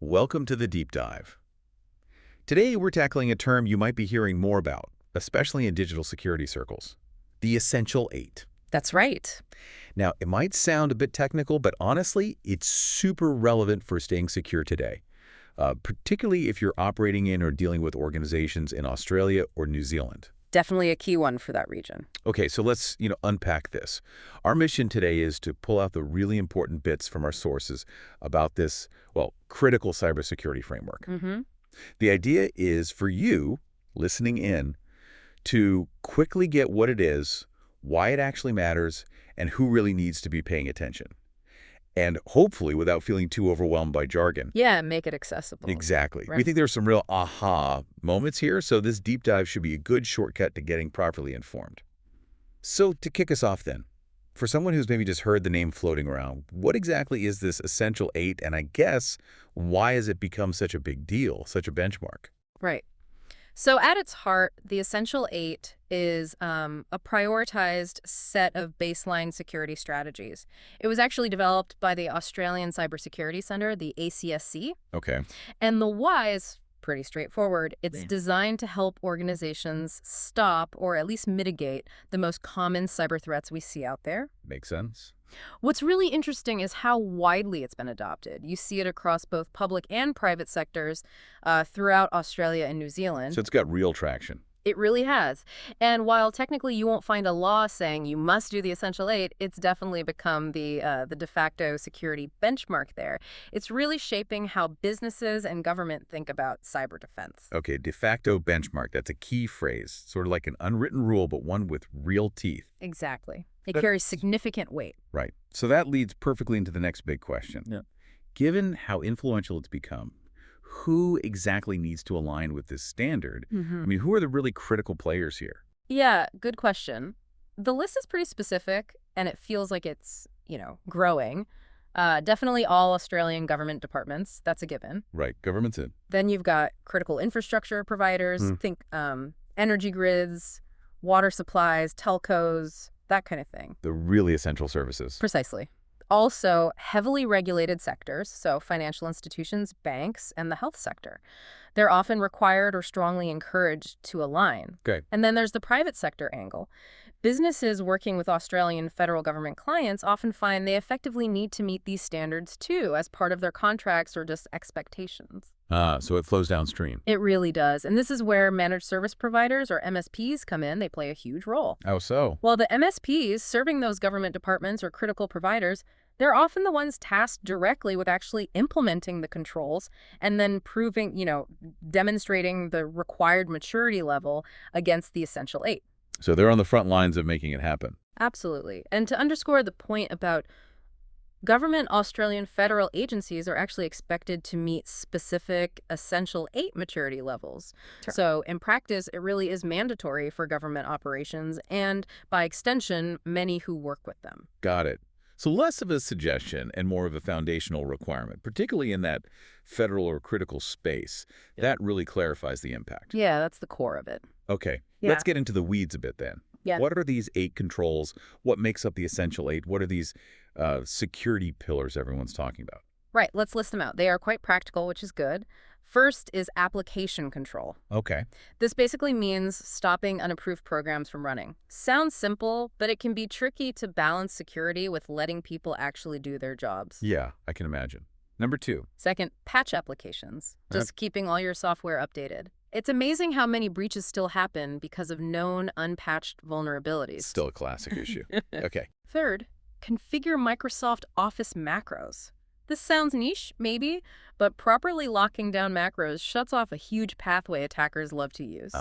Welcome to the Deep Dive. Today we're tackling a term you might be hearing more about, especially in digital security circles, the Essential 8. That's right. Now, it might sound a bit technical, but honestly, it's super relevant for staying secure today, particularly if you're operating in or dealing with organizations in Australia or New Zealand. Definitely a key one for that region. Okay, so let's, unpack this. Our mission today is to pull out the really important bits from our sources about this, critical cybersecurity framework. The idea is for you, listening in, to quickly get what it is, why it actually matters, and who really needs to be paying attention. And hopefully without feeling too overwhelmed by jargon. Yeah, make it accessible. Exactly. Right. We think there's some real aha moments here, so this deep dive should be a good shortcut to getting properly informed. So to kick us off then, for someone who's maybe just heard the name floating around, what exactly is this Essential 8, and I guess why has it become such a big deal, such a benchmark? Right. So at its heart, the Essential 8 is a prioritized set of baseline security strategies. It was actually developed by the Australian Cybersecurity Centre, the ACSC. Okay. And the why is pretty straightforward. It's designed to help organizations stop or at least mitigate the most common cyber threats we see out there. Makes sense. What's really interesting is how widely it's been adopted. You see it across both public and private sectors throughout Australia and New Zealand. So it's got real traction. It really has. And while technically you won't find a law saying you must do the Essential 8, it's definitely become the de facto security benchmark there. It's really shaping how businesses and government think about cyber defense. Okay, de facto benchmark. That's a key phrase, sort of like an unwritten rule, but one with real teeth. Exactly. It carries significant weight. Right. So that leads perfectly into the next big question. Yeah. Given how influential it's become, who exactly needs to align with this standard? I mean, who are the really critical players here? Yeah, good question. The list is pretty specific, and it feels like it's, growing. Definitely all Australian government departments. That's a given. Right. Government's in. Then you've got critical infrastructure providers. Think energy grids, water supplies, telcos, that kind of thing. The really essential services. Precisely. Also, heavily regulated sectors, so financial institutions, banks, and the health sector. They're often required or strongly encouraged to align. Okay. And then there's the private sector angle. Businesses working with Australian federal government clients often find they effectively need to meet these standards too as part of their contracts or just expectations. So it flows downstream. It really does. And this is where managed service providers, or MSPs, come in. They play a huge role. How so? Well, the MSPs serving those government departments or critical providers, they're often the ones tasked directly with actually implementing the controls and then proving, demonstrating the required maturity level against the Essential 8. So they're on the front lines of making it happen. Absolutely. And to underscore the point about government Australian federal agencies are actually expected to meet specific Essential 8 maturity levels. Sure. So in practice, it really is mandatory for government operations and, by extension, many who work with them. Got it. So less of a suggestion and more of a foundational requirement, particularly in that federal or critical space. That really clarifies the impact. Yeah, that's the core of it. Okay. Yeah. Let's get into the weeds a bit then. Yeah. What are these 8 controls? What makes up the Essential 8? What are these security pillars everyone's talking about? Right. Let's list them out. They are quite practical, which is good. First is application control. Okay. This basically means stopping unapproved programs from running. Sounds simple, but it can be tricky to balance security with letting people actually do their jobs. Yeah, I can imagine. Number 2. Second, patch applications. Just keeping all your software updated. It's amazing how many breaches still happen because of known unpatched vulnerabilities. Still a classic issue. Okay. Third, configure Microsoft Office macros. This sounds niche, maybe, but properly locking down macros shuts off a huge pathway attackers love to use.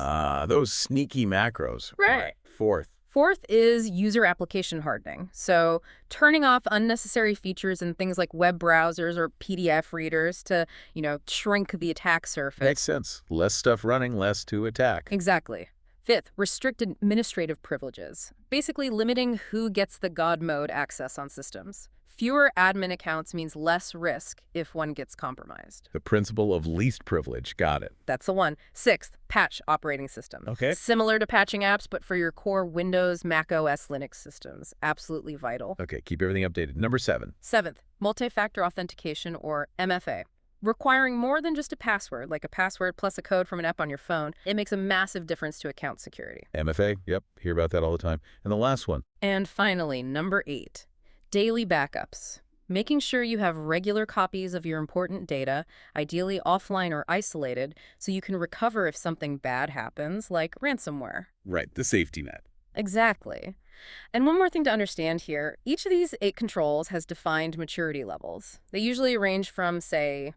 Those sneaky macros. Right. All right. Fourth is user application hardening. So turning off unnecessary features in things like web browsers or PDF readers to, shrink the attack surface. Makes sense. Less stuff running, less to attack. Exactly. Fifth, restrict administrative privileges. Basically limiting who gets the God mode access on systems. Fewer admin accounts means less risk if one gets compromised. The principle of least privilege. Got it. That's the one. Sixth, patch operating system. Okay. Similar to patching apps, but for your core Windows, Mac OS, Linux systems. Absolutely vital. Okay, keep everything updated. Number 7. Seventh, multi-factor authentication, or MFA. requiring more than just a password, like a password plus a code from an app on your phone. It makes a massive difference to account security. MFA, yep, hear about that all the time. And the last one. And finally, number 8, daily backups. Making sure you have regular copies of your important data, ideally offline or isolated, so you can recover if something bad happens, like ransomware. Right, the safety net. Exactly. And one more thing to understand here, each of these 8 controls has defined maturity levels. They usually range from, say,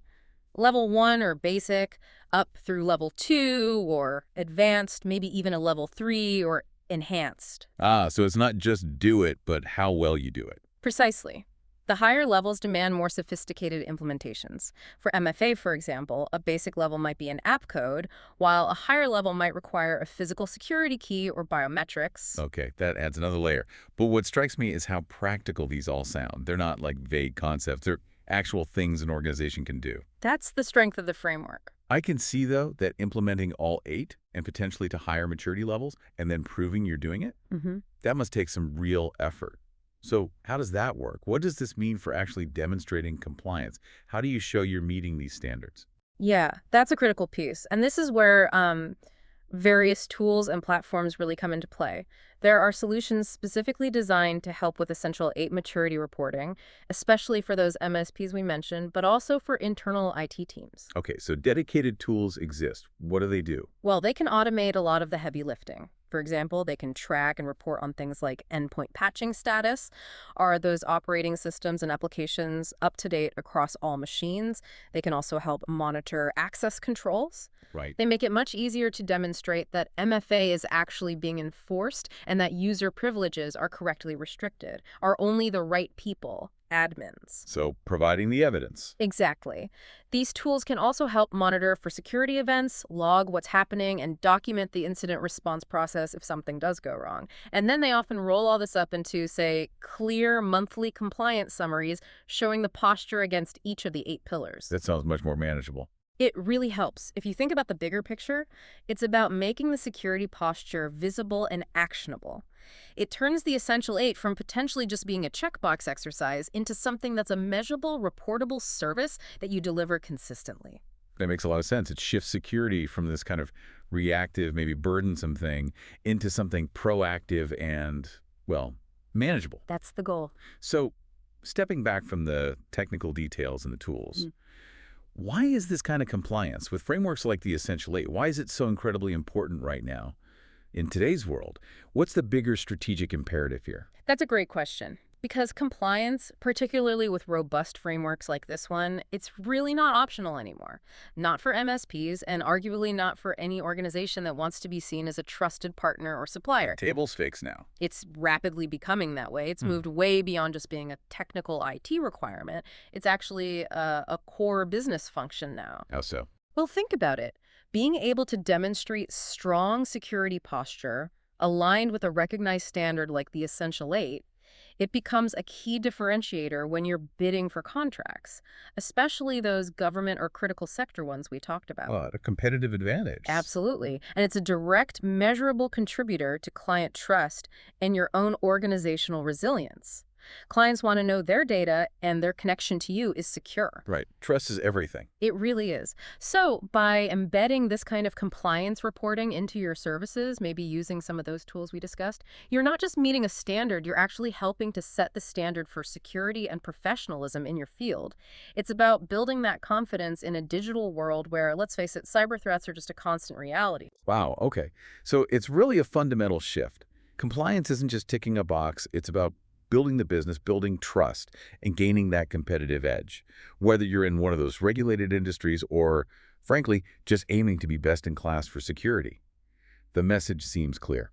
level 1 or basic, up through level 2 or advanced, maybe even a level 3 or enhanced. Ah, so it's not just do it, but how well you do it. Precisely. The higher levels demand more sophisticated implementations. For MFA, for example, a basic level might be an app code, while a higher level might require a physical security key or biometrics. Okay, that adds another layer. But what strikes me is how practical these all sound. They're not like vague concepts. They're actual things an organization can do. That's the strength of the framework. I can see, though, that implementing all 8 and potentially to higher maturity levels and then proving you're doing it, that must take some real effort. So how does that work? What does this mean for actually demonstrating compliance? How do you show you're meeting these standards? Yeah, that's a critical piece. And this is where various tools and platforms really come into play. There are solutions specifically designed to help with Essential 8 maturity reporting, especially for those MSPs we mentioned, but also for internal IT teams. Okay, so dedicated tools exist. What do they do? Well, they can automate a lot of the heavy lifting. For example, they can track and report on things like endpoint patching status. Are those operating systems and applications up to date across all machines? They can also help monitor access controls. Right. They make it much easier to demonstrate that MFA is actually being enforced and that user privileges are correctly restricted, are only the right people, admins. So providing the evidence. Exactly. These tools can also help monitor for security events, log what's happening, and document the incident response process if something does go wrong. And then they often roll all this up into, say, clear monthly compliance summaries showing the posture against each of the 8 pillars. That sounds much more manageable. It really helps. If you think about the bigger picture, it's about making the security posture visible and actionable. It turns the Essential 8 from potentially just being a checkbox exercise into something that's a measurable, reportable service that you deliver consistently. That makes a lot of sense. It shifts security from this kind of reactive, maybe burdensome thing into something proactive and, well, manageable. That's the goal. So stepping back from the technical details and the tools, why is this kind of compliance with frameworks like the Essential 8, why is it so incredibly important right now in today's world? What's the bigger strategic imperative here? That's a great question. Because compliance, particularly with robust frameworks like this one, it's really not optional anymore. Not for MSPs, and arguably not for any organization that wants to be seen as a trusted partner or supplier. Table stakes now. It's rapidly becoming that way. It's moved way beyond just being a technical IT requirement. It's actually a core business function now. How so? Well, think about it. Being able to demonstrate strong security posture aligned with a recognized standard like the Essential 8, it becomes a key differentiator when you're bidding for contracts, especially those government or critical sector ones we talked about. A competitive advantage. Absolutely. And it's a direct, measurable contributor to client trust and your own organizational resilience. Clients want to know their data and their connection to you is secure. Right. Trust is everything. It really is. So by embedding this kind of compliance reporting into your services, maybe using some of those tools we discussed, you're not just meeting a standard, you're actually helping to set the standard for security and professionalism in your field. It's about building that confidence in a digital world where, let's face it, cyber threats are just a constant reality. Wow. Okay. So it's really a fundamental shift. Compliance isn't just ticking a box. It's about building the business, building trust, and gaining that competitive edge, whether you're in one of those regulated industries or, frankly, just aiming to be best in class for security. The message seems clear.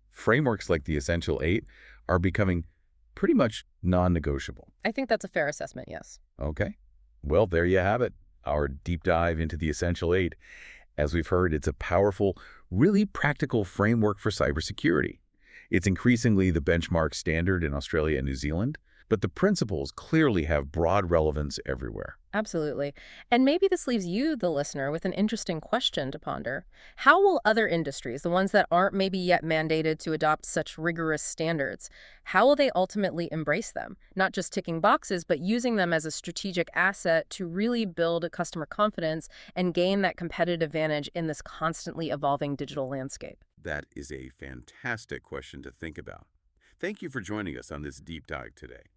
Frameworks like the Essential 8 are becoming pretty much non-negotiable. I think that's a fair assessment, yes. Okay. Well, there you have it, our deep dive into the Essential 8. As we've heard, it's a powerful, really practical framework for cybersecurity. It's increasingly the benchmark standard in Australia and New Zealand, but the principles clearly have broad relevance everywhere. Absolutely. And maybe this leaves you, the listener, with an interesting question to ponder. How will other industries, the ones that aren't maybe yet mandated to adopt such rigorous standards, how will they ultimately embrace them? Not just ticking boxes, but using them as a strategic asset to really build customer confidence and gain that competitive advantage in this constantly evolving digital landscape. That is a fantastic question to think about. Thank you for joining us on this deep dive today.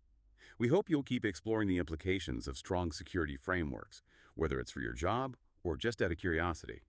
We hope you'll keep exploring the implications of strong security frameworks, whether it's for your job or just out of curiosity.